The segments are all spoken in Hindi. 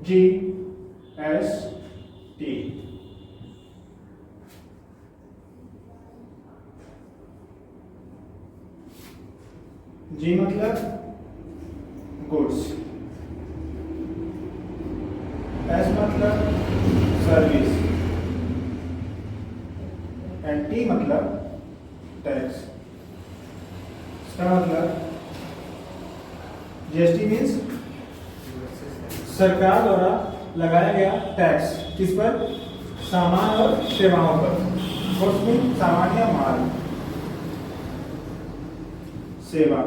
G S T. जी मतलब गुड्स, एस मतलब सर्विस, एंड टी मतलब टैक्स। इसका मतलब जीएसटी मीन्स सरकार द्वारा लगाया गया टैक्स, किस पर? सामान और सेवाओं पर। गुड्स मीन्स सामान या माल, सेवा।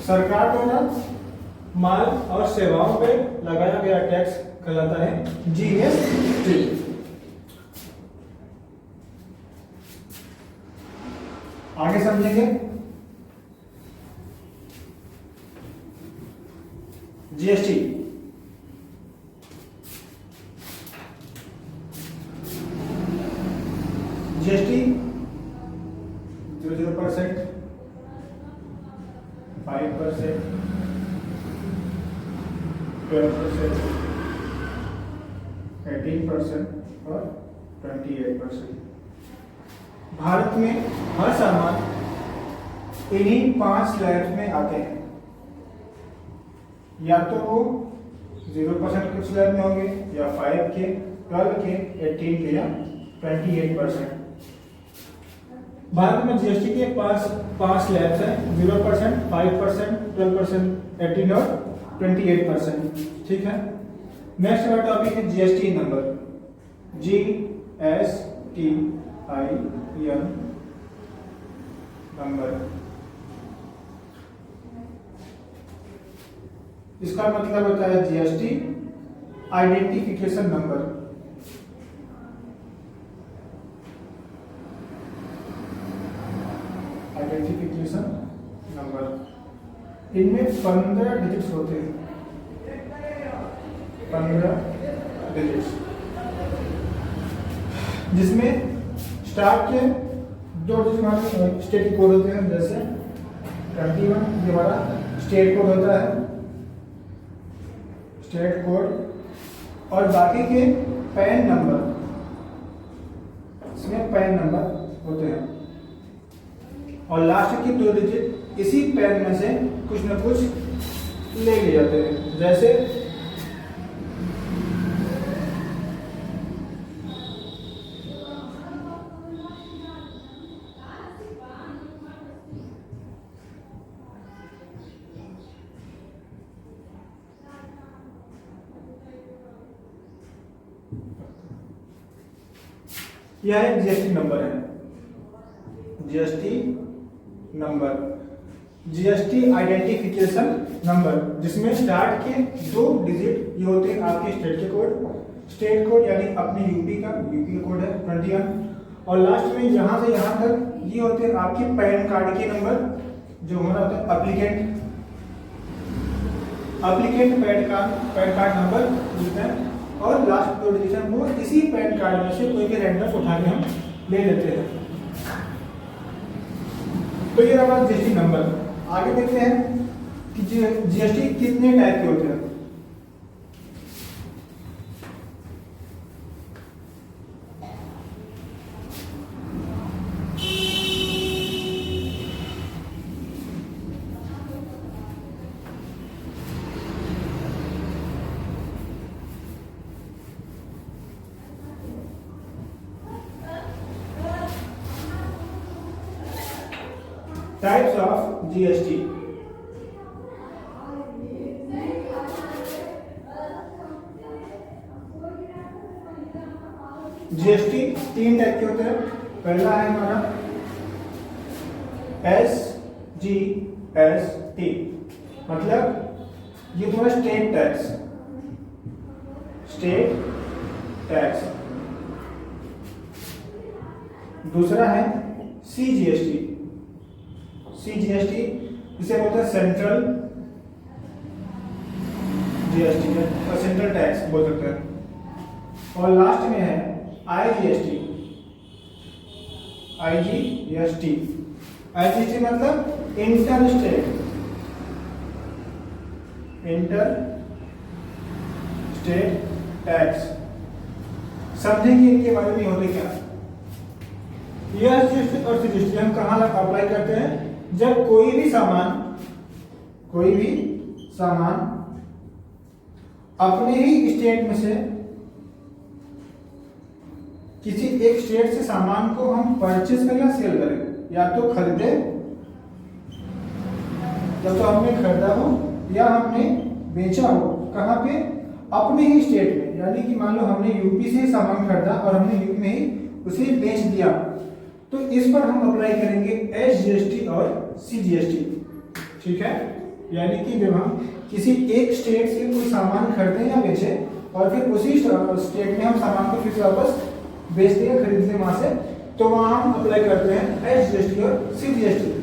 सरकार द्वारा माल और सेवाओं पे लगाया गया टैक्स कहलाता है जीएसटी। आगे समझेंगे। जीएसटी जीएसटी 0%, 5%, 12%, 18% और 28%। भारत में हर सामान इन्हीं 5 स्लैब में आते हैं। या तो वो 0% के स्लैब में होंगे, या 5 के, 12 के, 18 के, या 28%। भारत में जीएसटी के पांच स्लैब्स हैं, 0%, 5%, 12%, 18 और 28%। ठीक है। नेक्स्ट हमारा टॉपिक है जीएसटी नंबर, GSTIN नंबर। इसका मतलब होता है GST identification number. Identification number, इनमें 15 डिजिट्स होते हैं, 15 डिजिट्स, जिसमें स्टार्ट के 2 डिजिट हमारे स्टेट कोड होते हैं। जैसे 21 ये हमारा स्टेट कोड होता है, स्टेट कोड, और बाकी के पैन नंबर, इसमें पैन नंबर होते हैं। और लास्ट की 2 डिजिट इसी पैन में से कुछ न कुछ ले लिए जाते हैं। जैसे यह एक जीएसटी नंबर है, GST number, GST identification number, जिसमें स्टार्ट के 2 डिजिट ये होते हैं आपके स्टेट के कोड, स्टेट कोड यानी अपने यूपी का कोड है 21, और लास्ट में यहां से यहां तक ये होते हैं आपके पैन कार्ड के नंबर, जो हमारा होता है एप्लीकेंट पैन कार्ड नंबर लिखते हैं। और लास्ट 2 डिजिट वो इसी पैन कार्ड में से कोई भी रैंडम उठा के हम ले लेते हैं। तो ये हमारा जीएसटी नंबर। आगे देखते हैं कि जीएसटी कितने टाइप के होते हैं। Types of GST. GST 3 type के होते हैं। पहला है हमारा SGST, मतलब ये तुम्हारा स्टेट टैक्स। दूसरा है CGST, इसे बोलते हैं सेंट्रल जीएसटी और सेंट्रल टैक्स बोल सकते हैं। और लास्ट में है IGST मतलब इंटर स्टेट टैक्स। समझेंगे इनके बारे में होते क्या। यह जीएसटी और सीजीएसटी हम कहाँ अप्लाई करते हैं, जब कोई भी सामान अपने ही स्टेट में से, किसी एक स्टेट से सामान को हम परचेज करें या सेल करें, या तो खरीदे, या तो हमने खरीदा हो या हमने बेचा हो, कहाँ पे, अपने ही स्टेट में। यानी कि मान लो हमने यूपी से सामान खरीदा और हमने यूपी में ही उसे बेच दिया, तो इस पर हम अप्लाई करेंगे एसजीएसटी और सीजीएसटी। ठीक है, यानी कि जब हम किसी एक स्टेट से कोई सामान खरीदें या बेचें और फिर उसी स्टेट में हम सामान को फिर से वापस बेच दें या खरीद लें वहां से, तो वहां हम अप्लाई करते हैं एसजीएसटी और सीजीएसटी।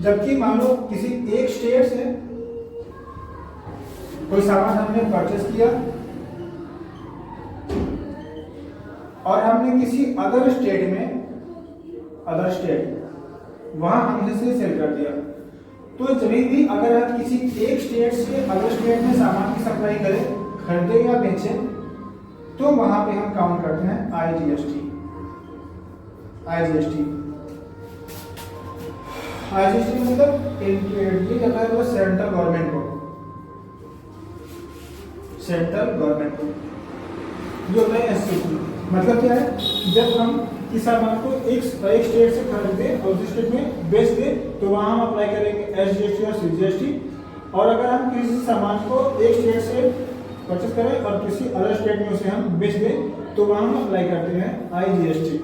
जबकि मान लो किसी एक स्टेट से कोई सामान हमने परचेस किया और हमने किसी अदर स्टेट वहां हमने से सेल कर दिया, तो जब भी अगर हम किसी एक स्टेट से अदर स्टेट में सामान की सप्लाई करें, खरीदे या बेचें, तो वहां पे हम काउंट करते हैं आईजीएसटी। मतलब ये जाता है सेंट्रल गवर्नमेंट को, जो होता है एससीटी। मतलब क्या है, जब हम किसी सामान को एक स्टेट से खरीदे और दूसरे स्टेट में बेच दे, तो वहां हम अप्लाई करेंगे एसजीएसटी और सीजीएसटी। और अगर हम किसी सामान को एक स्टेट से परचेस करें और किसी अदर स्टेट में उसे हम बेच दें, तो वहां हम अप्लाई करते हैं आईजीएसटी।